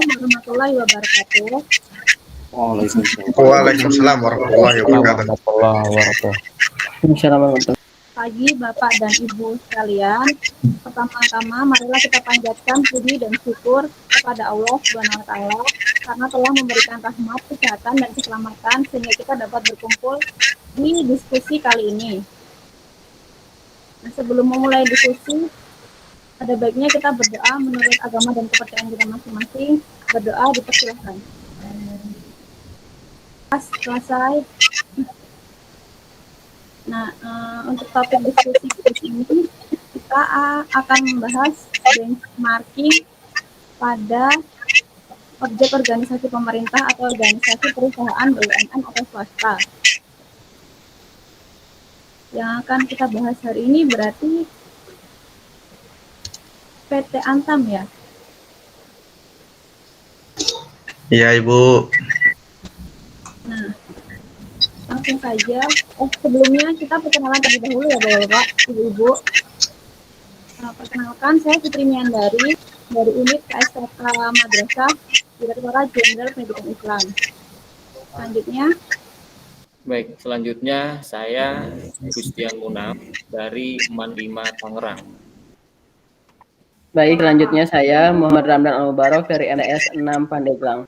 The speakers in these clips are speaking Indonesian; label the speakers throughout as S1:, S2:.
S1: warahmatullahi wabarakatuh.
S2: Waalaikumsalam warahmatullahi wabarakatuh.
S1: Pagi Bapak dan Ibu sekalian, pertama-tama marilah kita panjatkan puji dan syukur kepada Allah Subhanahu wa taala karena telah memberikan rahmat, kesehatan dan keselamatan sehingga kita dapat berkumpul di diskusi kali ini. Nah, sebelum memulai diskusi, ada baiknya kita berdoa menurut agama dan kepercayaan kita masing-masing. Berdoa dipersilahkan. Selesai. Nah, untuk topik diskusi ini kita akan membahas benchmarking pada objek organisasi pemerintah atau organisasi perusahaan BUMN atau swasta. Yang akan kita bahas hari ini berarti PT Antam ya?
S2: Iya, Ibu.
S1: Nah, langsung saja. Sebelumnya kita perkenalan terlebih dahulu ya Bapak, Ibu-Ibu. Perkenalkan, saya Fitri Miandari dari unit KSTK Madrasah Direktorat Jenderal Pendidikan Islam.
S3: Selanjutnya saya Gustian Munaf dari MAN 5 Tangerang.
S4: Baik, selanjutnya saya Muhammad Ramdan Al-Mubarok dari NS 6 Pandeglang.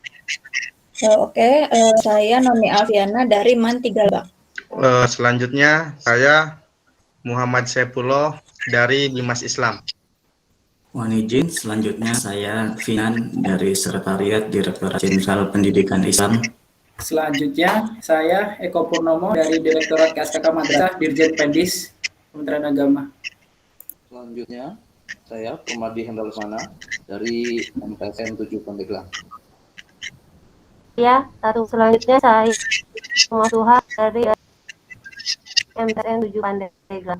S5: Saya Nomi Alfiana dari MAN 3 Lebak.
S2: Selanjutnya saya Muhammad Saifullah dari Bimas Islam.
S6: Mohon izin, selanjutnya saya Finan dari Sekretariat Direktorat Jenderal Pendidikan Islam.
S7: Selanjutnya saya Eko Purnomo dari Direktorat KSTK Madrasah Dirjen Pendis Kementerian Agama.
S8: Selanjutnya saya Permadi Hendalsana dari MTSN 7 Pandeglang.
S9: Selanjutnya saya Masuha dari MTSN 7 Pandeglang.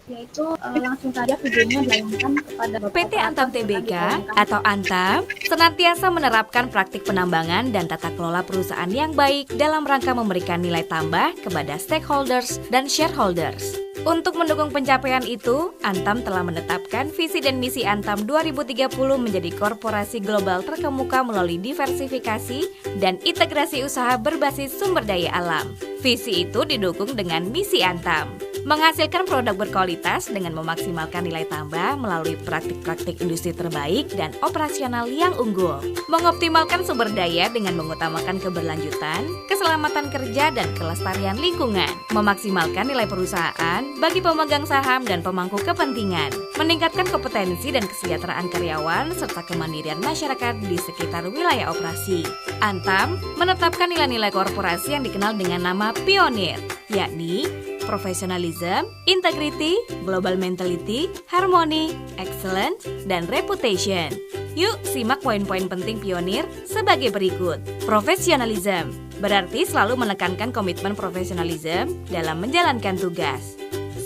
S1: Yaitu langsung saja videonya dilayangkan kepada Bapak.
S10: PT Antam Tbk atau Antam senantiasa menerapkan praktik penambangan dan tata kelola perusahaan yang baik dalam rangka memberikan nilai tambah kepada stakeholders dan shareholders. Untuk mendukung pencapaian itu, Antam telah menetapkan visi dan misi Antam 2030 menjadi korporasi global terkemuka melalui diversifikasi dan integrasi usaha berbasis sumber daya alam. Visi itu didukung dengan misi Antam, menghasilkan produk berkualitas dengan memaksimalkan nilai tambah melalui praktik-praktik industri terbaik dan operasional yang unggul, mengoptimalkan sumber daya dengan mengutamakan keberlanjutan, keselamatan kerja dan kelestarian lingkungan, memaksimalkan nilai perusahaan bagi pemegang saham dan pemangku kepentingan, meningkatkan kompetensi dan kesejahteraan karyawan serta kemandirian masyarakat di sekitar wilayah operasi. Antam menetapkan nilai-nilai korporasi yang dikenal dengan nama Pionir, yakni professionalism, integrity, global mentality, harmony, excellence, dan reputation. Yuk simak poin-poin penting Pionir sebagai berikut. Professionalism berarti selalu menekankan komitmen profesionalism dalam menjalankan tugas.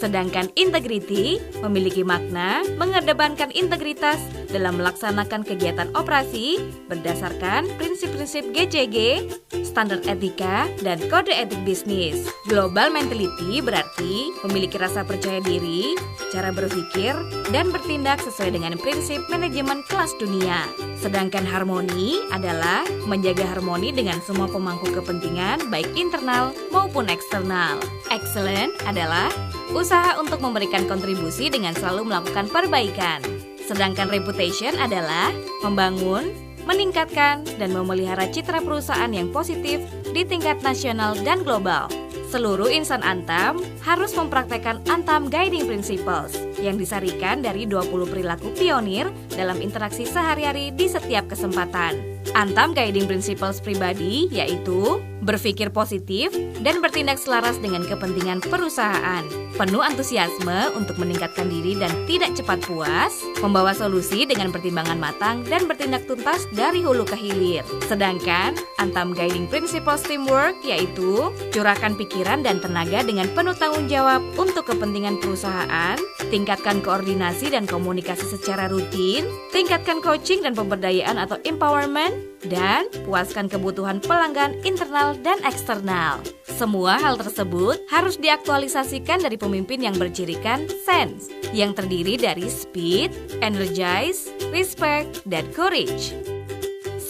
S10: Sedangkan integrity memiliki makna mengedepankan integritas dalam melaksanakan kegiatan operasi berdasarkan prinsip-prinsip GCG, standar etika, dan kode etik bisnis. Global mentality berarti memiliki rasa percaya diri, cara berpikir, dan bertindak sesuai dengan prinsip manajemen kelas dunia. Sedangkan harmoni adalah menjaga harmoni dengan semua pemangku kepentingan baik internal maupun eksternal. Excellent adalah usaha untuk memberikan kontribusi dengan selalu melakukan perbaikan. Sedangkan reputation adalah membangun, meningkatkan, dan memelihara citra perusahaan yang positif di tingkat nasional dan global. Seluruh insan Antam harus mempraktekkan Antam Guiding Principles yang disarikan dari 20 perilaku pionir dalam interaksi sehari-hari di setiap kesempatan. Antam Guiding Principles pribadi yaitu berpikir positif dan bertindak selaras dengan kepentingan perusahaan, penuh antusiasme untuk meningkatkan diri dan tidak cepat puas, membawa solusi dengan pertimbangan matang dan bertindak tuntas dari hulu ke hilir. Sedangkan Antam Guiding Principles Teamwork yaitu curahkan pikiran dan tenaga dengan penuh tanggung jawab untuk kepentingan perusahaan, tingkatkan koordinasi dan komunikasi secara rutin, tingkatkan coaching dan pemberdayaan atau empowerment, dan puaskan kebutuhan pelanggan internal dan eksternal. Semua hal tersebut harus diaktualisasikan dari pemimpin yang bercirikan sense, yang terdiri dari speed, energize, respect, dan courage.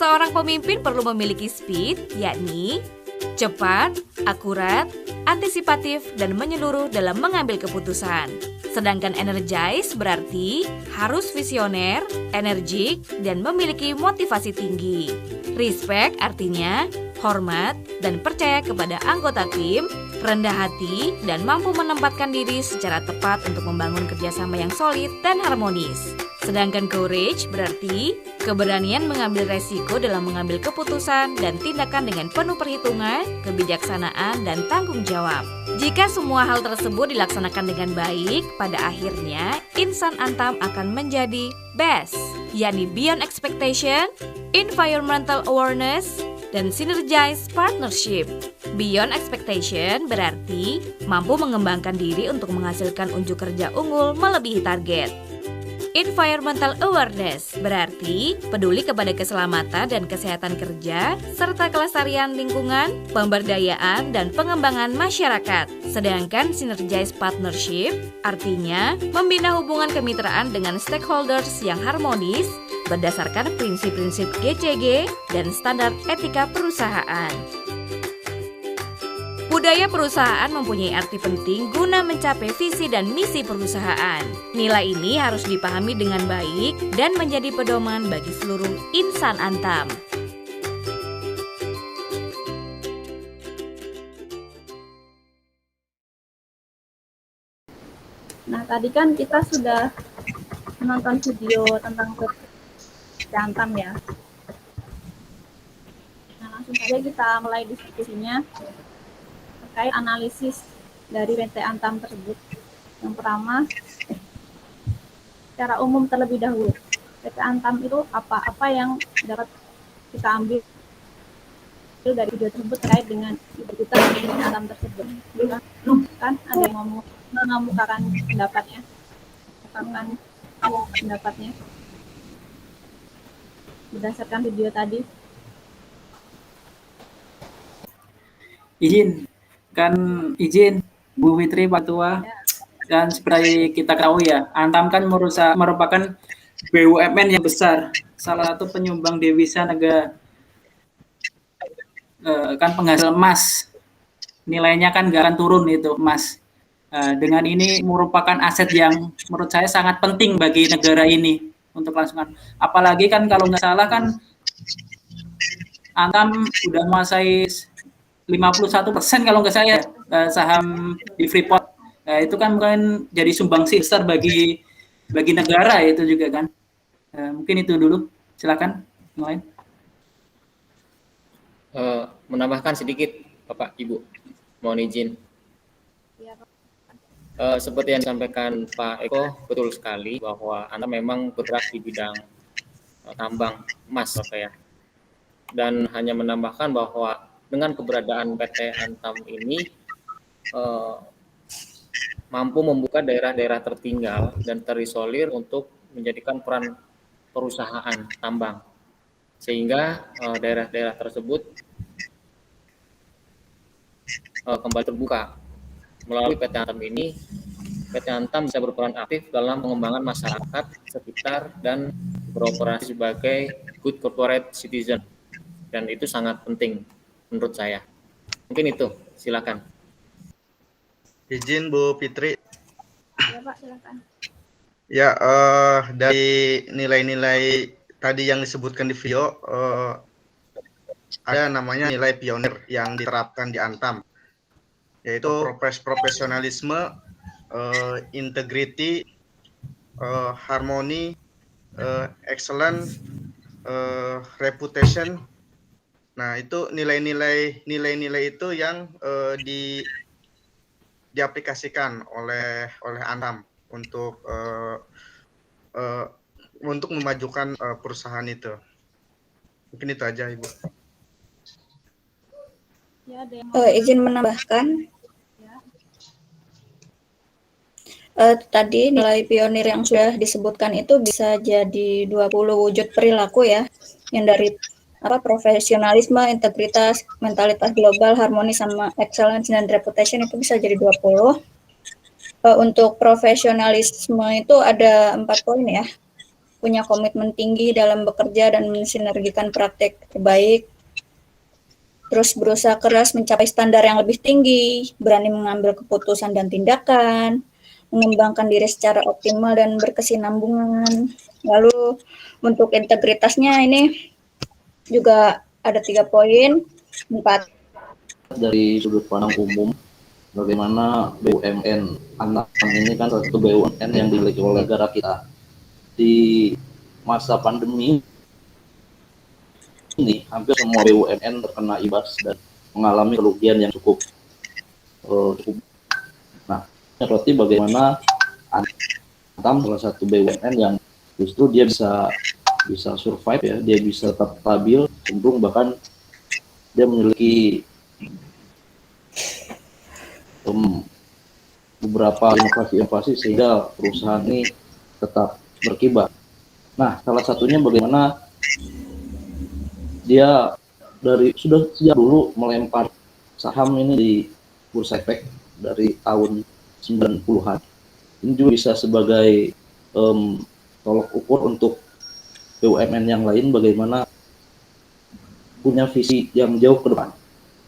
S10: Seorang pemimpin perlu memiliki speed, yakni cepat, akurat, antisipatif, dan menyeluruh dalam mengambil keputusan. Sedangkan energize berarti harus visioner, energik, dan memiliki motivasi tinggi. Respect artinya hormat dan percaya kepada anggota tim, rendah hati, dan mampu menempatkan diri secara tepat untuk membangun kerjasama yang solid dan harmonis. Sedangkan courage berarti keberanian mengambil resiko dalam mengambil keputusan dan tindakan dengan penuh perhitungan, kebijaksanaan, dan tanggung jawab. Jika semua hal tersebut dilaksanakan dengan baik, pada akhirnya insan Antam akan menjadi best, yakni beyond expectation, environmental awareness, dan synergize partnership. Beyond expectation berarti mampu mengembangkan diri untuk menghasilkan unjuk kerja unggul melebihi target. Environmental awareness berarti peduli kepada keselamatan dan kesehatan kerja, serta kelestarian lingkungan, pemberdayaan, dan pengembangan masyarakat. Sedangkan synergize partnership artinya membina hubungan kemitraan dengan stakeholders yang harmonis berdasarkan prinsip-prinsip GCG dan standar etika perusahaan. Budaya perusahaan mempunyai arti penting guna mencapai visi dan misi perusahaan. Nilai ini harus dipahami dengan baik dan menjadi pedoman bagi seluruh insan Antam.
S1: Nah, tadi kan kita sudah menonton video tentang PT Antam ya. Nah, langsung saja kita mulai diskusinya terkait analisis dari PT Antam tersebut. Yang pertama, secara umum terlebih dahulu, PT Antam itu apa yang dapat kita ambil dari video tersebut terkait dengan kita PT Antam tersebut. Kan ada yang mengemukakan pendapatnya, berdasarkan video tadi.
S7: Izin Bu Fitri, Pak Tua, dan seperti kita tahu ya, Antam kan merupakan BUMN yang besar, salah satu penyumbang devisa negara, kan penghasil emas, nilainya kan nggak akan turun itu emas. Dengan ini merupakan aset yang menurut saya sangat penting bagi negara ini untuk kelangsungan. Apalagi kan kalau nggak salah kan Antam udah menguasai 51% kalau nggak saya saham di Freeport. Itu kan mungkin jadi sumbangsi besar bagi negara itu juga kan. Mungkin itu dulu. Silakan yang lain.
S3: Menambahkan sedikit Bapak Ibu, mohon izin. Seperti yang disampaikan Pak Eko, betul sekali bahwa Anda memang bergerak di bidang tambang emas, Bapak ya. Dan hanya menambahkan bahwa dengan keberadaan PT Antam ini mampu membuka daerah-daerah tertinggal dan terisolir untuk menjadikan peran perusahaan tambang, sehingga daerah-daerah tersebut kembali terbuka. Melalui PT Antam ini, PT Antam bisa berperan aktif dalam pengembangan masyarakat sekitar dan beroperasi sebagai good corporate citizen, dan itu sangat penting menurut saya. Mungkin itu, silakan.
S2: Izin Bu Fitri.
S1: Ya Pak, silakan.
S2: Ya, dari nilai-nilai tadi yang disebutkan di video, ada namanya nilai pionir yang diterapkan di Antam, yaitu profesionalisme, integrity, harmoni, excellent, reputation. Nah, itu nilai-nilai itu yang diaplikasikan oleh Antam untuk memajukan perusahaan itu. Mungkin itu aja, Ibu.
S1: Ya,
S5: Izin menambahkan. Tadi nilai pionir yang sudah disebutkan itu bisa jadi 20 wujud perilaku ya, yang dari profesionalisme, integritas, mentalitas global, harmoni, sama excellence dan reputation itu bisa jadi 20. Untuk profesionalisme itu ada 4 poin ya. punya komitmen tinggi dalam bekerja dan mensinergikan praktek terbaik, terus berusaha keras mencapai standar yang lebih tinggi, berani mengambil keputusan dan tindakan, mengembangkan diri secara optimal dan berkesinambungan. Lalu untuk integritasnya ini juga ada 3 poin. 4.
S8: Dari sudut pandang umum, bagaimana BUMN Antam ini kan satu BUMN yang dimiliki oleh negara kita. Di masa pandemi ini, hampir semua BUMN terkena imbas dan mengalami kerugian yang cukup. Nah, berarti bagaimana Antam salah satu BUMN yang justru dia bisa survive ya, dia bisa tetap stabil, cenderung bahkan dia memiliki beberapa inovasi-inovasi sehingga perusahaan ini tetap berkibar. Nah, salah satunya bagaimana dia sudah sejak dulu melempar saham ini di Bursa Efek dari tahun 90-an. Ini juga bisa sebagai tolok ukur untuk BUMN yang lain bagaimana punya visi yang jauh ke depan.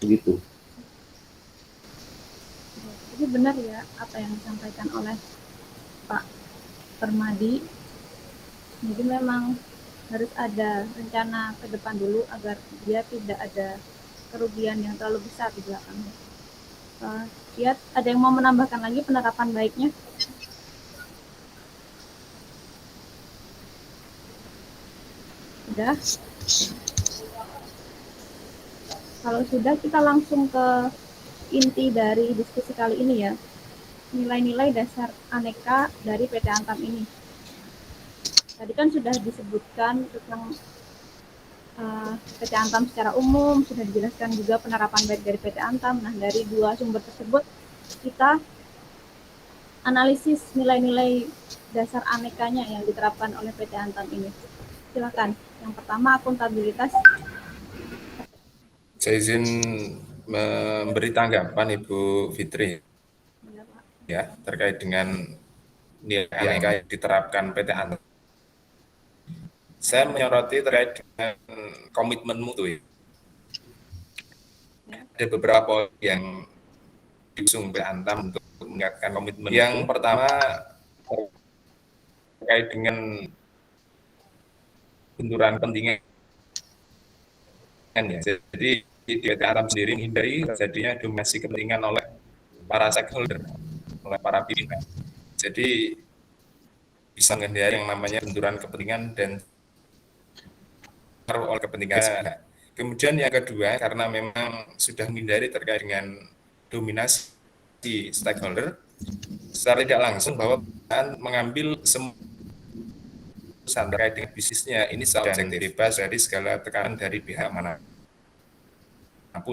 S8: Begitu.
S1: Jadi benar ya apa yang disampaikan oleh Pak Permadi. Jadi memang harus ada rencana ke depan dulu agar dia tidak ada kerugian yang terlalu besar di belakangnya. Lihat, ada yang mau menambahkan lagi penerapan baiknya? Sudah? Kalau sudah, kita langsung ke inti dari diskusi kali ini ya. Nilai-nilai dasar aneka dari PT Antam ini. Tadi kan sudah disebutkan tentang PT Antam secara umum, sudah dijelaskan juga penerapan baik dari PT Antam. Nah, dari 2 sumber tersebut, kita analisis nilai-nilai dasar anekanya yang diterapkan oleh PT Antam ini. Silakan. Yang pertama, akuntabilitas.
S11: Saya izin memberi tanggapan Ibu Fitri ya terkait dengan nilai yang diterapkan PT Antam. Saya menyoroti terkait dengan komitmen mutu. Ada beberapa poin yang diusung PT Antam untuk meningkatkan komitmen. Yang pertama terkait dengan benturan kepentingan ya. Jadi di PT Antam sendiri menghindari terjadinya dominasi kepentingan oleh para stakeholder, oleh para pimpinan. Jadi bisa menghindari yang namanya benturan kepentingan dan oleh kepentingan. Kemudian yang kedua, karena memang sudah menghindari terkait dengan dominasi stakeholder, secara tidak langsung bahwa mengambil semua terkait dengan bisnisnya ini dan bebas dari segala tekanan dari pihak mana.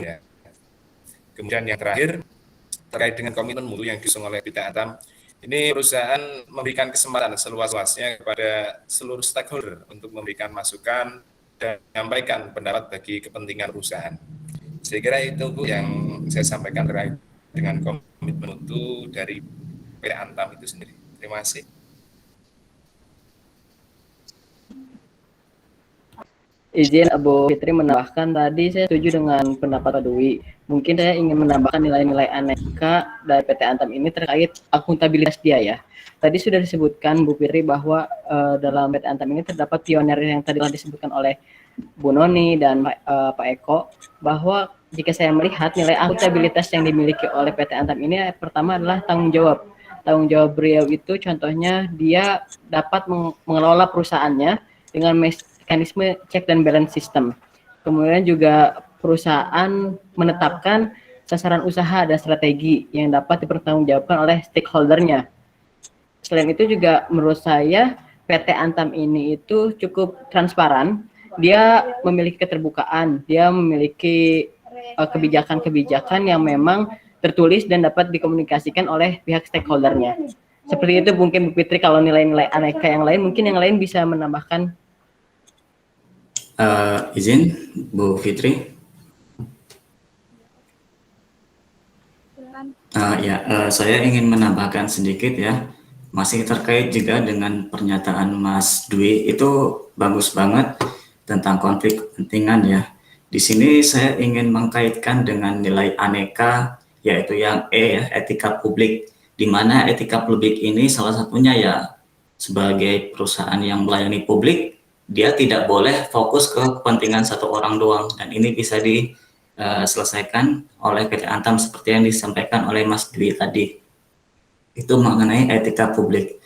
S11: Ya. Kemudian yang terakhir terkait dengan komitmen mutu yang diusung oleh PT Antam, ini perusahaan memberikan kesempatan seluas-luasnya kepada seluruh stakeholder untuk memberikan masukan dan menyampaikan pendapat bagi kepentingan perusahaan. Saya kira itu Bu yang saya sampaikan terkait dengan komitmen mutu dari PT Antam itu sendiri. Terima kasih.
S4: Izin Bu Fitri menambahkan, tadi saya setuju dengan pendapat Pak Dwi. Mungkin saya ingin menambahkan nilai-nilai aneka dari PT Antam ini terkait akuntabilitas dia ya. Tadi sudah disebutkan Bu Fitri bahwa dalam PT Antam ini terdapat pionir yang tadi telah disebutkan oleh Bu Noni dan Pak Eko, bahwa jika saya melihat nilai akuntabilitas yang dimiliki oleh PT Antam ini, pertama adalah tanggung jawab. Tanggung jawab beliau itu contohnya dia dapat mengelola perusahaannya dengan mekanisme check dan balance system. Kemudian juga perusahaan menetapkan sasaran usaha dan strategi yang dapat dipertanggungjawabkan oleh stakeholdernya. Selain itu juga menurut saya PT Antam ini itu cukup transparan. Dia memiliki keterbukaan, dia memiliki kebijakan-kebijakan yang memang tertulis dan dapat dikomunikasikan oleh pihak stakeholdernya. Seperti itu mungkin Bu Fitri. Kalau nilai-nilai aneka yang lain, mungkin yang lain bisa menambahkan.
S6: Izin Bu Fitri.
S1: Silakan.
S6: Saya ingin menambahkan sedikit ya masih terkait juga dengan pernyataan Mas Dwi, itu bagus banget tentang konflik kepentingan ya. Di sini saya ingin mengkaitkan dengan nilai aneka, yaitu yang E ya, etika publik, di mana etika publik ini salah satunya ya sebagai perusahaan yang melayani publik, dia tidak boleh fokus ke kepentingan satu orang doang, dan ini bisa diselesaikan oleh PT Antam seperti yang disampaikan oleh Mas Dwi tadi. Itu mengenai etika publik.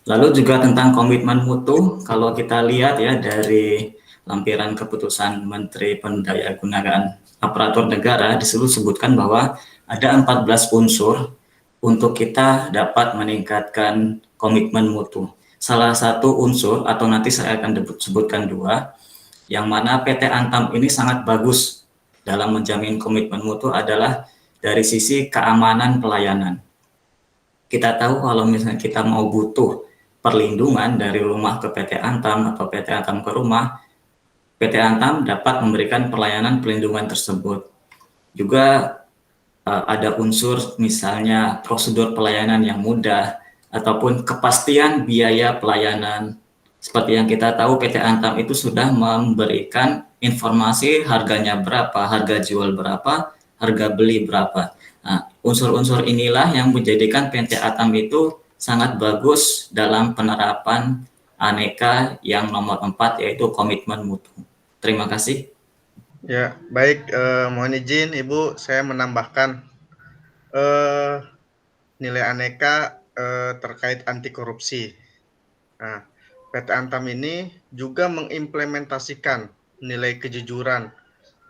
S6: Lalu juga tentang komitmen mutu, kalau kita lihat ya dari lampiran keputusan Menteri Pendayagunaan Aparatur Negara disebutkan bahwa ada 14 unsur untuk kita dapat meningkatkan komitmen mutu. Salah satu unsur, atau nanti saya akan sebutkan dua, yang mana PT Antam ini sangat bagus dalam menjamin komitmen mutu adalah dari sisi keamanan pelayanan. Kita tahu kalau misalnya kita mau butuh perlindungan dari rumah ke PT Antam atau PT Antam ke rumah, PT Antam dapat memberikan pelayanan perlindungan tersebut. Juga ada unsur misalnya prosedur pelayanan yang mudah ataupun kepastian biaya pelayanan. Seperti yang kita tahu, PT Antam itu sudah memberikan informasi harganya berapa, harga jual berapa, harga beli berapa. Nah, unsur-unsur inilah yang menjadikan PT Antam itu sangat bagus dalam penerapan aneka yang nomor 4, yaitu komitmen mutu. Terima kasih.
S2: Ya, baik. Mohon izin Ibu, saya menambahkan nilai aneka terkait anti korupsi. Nah, PT Antam ini juga mengimplementasikan nilai kejujuran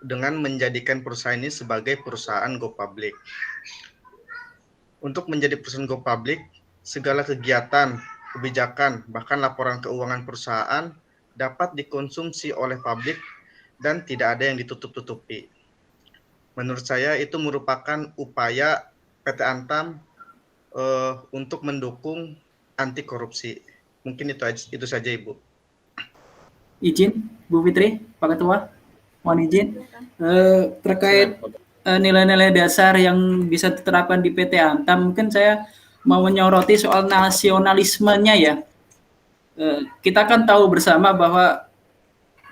S2: dengan menjadikan perusahaan ini sebagai perusahaan go public. Untuk menjadi perusahaan go public, segala kegiatan, kebijakan, bahkan laporan keuangan perusahaan dapat dikonsumsi oleh publik dan tidak ada yang ditutup-tutupi. Menurut saya itu merupakan upaya PT Antam untuk mendukung anti korupsi. Mungkin itu saja, Ibu.
S7: Izin, Bu Fitri, Pak Ketua, mohon izin terkait nilai-nilai dasar yang bisa diterapkan di PT Antam. Mungkin saya mau menyoroti soal nasionalismenya ya. Kita kan tahu bersama bahwa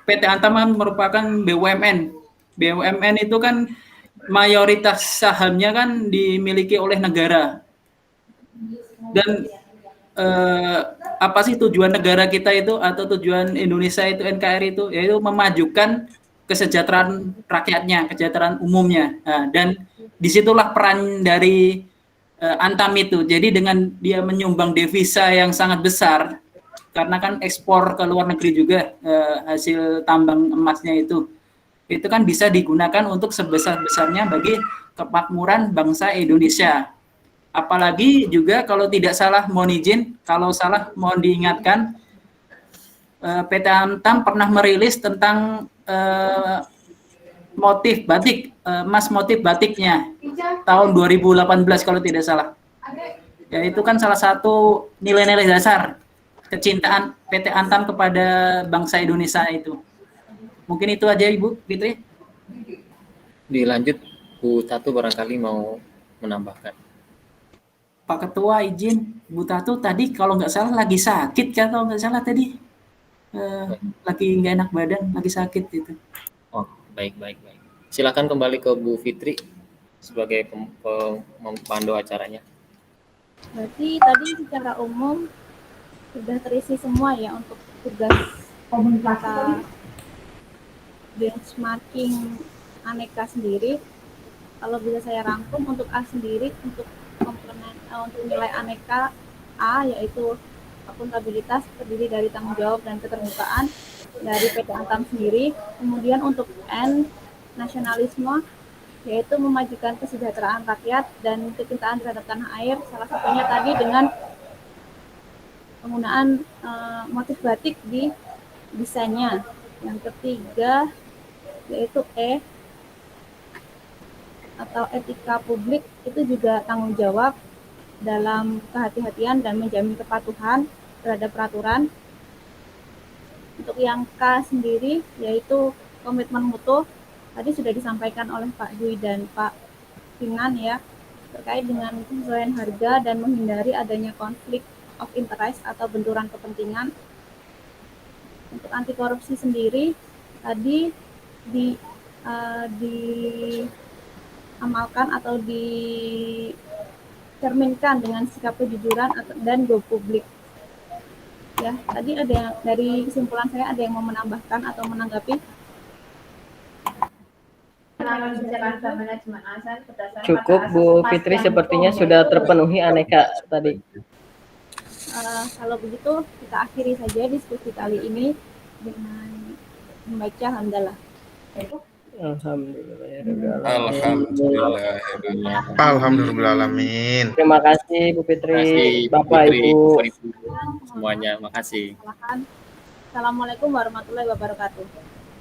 S7: PT Antam merupakan BUMN. BUMN itu kan mayoritas sahamnya kan dimiliki oleh negara. Dan apa sih tujuan negara kita itu atau tujuan Indonesia itu, NKRI itu, yaitu memajukan kesejahteraan rakyatnya, kesejahteraan umumnya. Nah, dan disitulah peran dari Antam itu. Jadi dengan dia menyumbang devisa yang sangat besar, karena kan ekspor ke luar negeri juga hasil tambang emasnya itu kan bisa digunakan untuk sebesar-besarnya bagi kemakmuran bangsa Indonesia. Apalagi juga kalau tidak salah, mohon izin, kalau salah mohon diingatkan, PT Antam pernah merilis tentang motif batik, emas motif batiknya tahun 2018 kalau tidak salah. Ya, itu kan salah satu nilai-nilai dasar kecintaan PT Antam kepada bangsa Indonesia itu. Mungkin itu aja Ibu Fitri.
S3: Dilanjut, Bu Tatu barangkali mau menambahkan.
S7: Pak Ketua izin, Bu Tatu tadi kalau nggak salah lagi sakit kan, kalau nggak salah tadi lagi nggak enak badan, lagi sakit itu.
S3: Oh, baik. Silakan kembali ke Bu Fitri sebagai pemandu acaranya.
S1: Berarti tadi secara umum sudah terisi semua ya untuk tugas kita benchmarking aneka sendiri. Kalau bisa saya rangkum untuk A sendiri, untuk komponen untuk nilai aneka A yaitu akuntabilitas terdiri dari tanggung jawab dan keterbukaan dari PT Antam sendiri. Kemudian untuk N nasionalisme yaitu memajukan kesejahteraan rakyat dan kecintaan terhadap tanah air. Salah satunya tadi dengan penggunaan motif batik di desainnya. Yang ketiga yaitu E atau etika publik, itu juga tanggung jawab dalam kehati-hatian dan menjamin kepatuhan terhadap peraturan. Untuk yang K sendiri yaitu komitmen mutu, tadi sudah disampaikan oleh Pak Dwi dan Pak Finan ya, terkait dengan penyesuaian harga dan menghindari adanya konflik of interest atau benturan kepentingan. Untuk anti korupsi sendiri tadi diamalkan atau dicerminkan dengan sikap kejujuran dan go publik. Ya, tadi ada yang dari kesimpulan saya, ada yang mau menambahkan atau menanggapi?
S4: Cukup Bu Fitri, sepertinya sudah terpenuhi aneka tadi.
S1: Kalau begitu kita akhiri saja diskusi kali ini dengan membaca hamdalah.
S2: Alhamdulillahirrahmanirrahim.
S4: Terima kasih Bu Fitri, Bapak Ibu
S3: semuanya. Makasih.
S1: Assalamualaikum warahmatullahi wabarakatuh.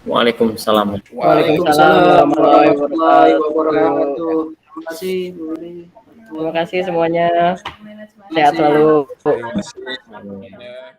S3: Waalaikumsalam.
S4: Waalaikumsalam warahmatullahi
S7: wabarakatuh. Terima kasih Bu Fitri.
S4: Terima kasih semuanya. Sehat selalu.
S11: Terima kasih semuanya.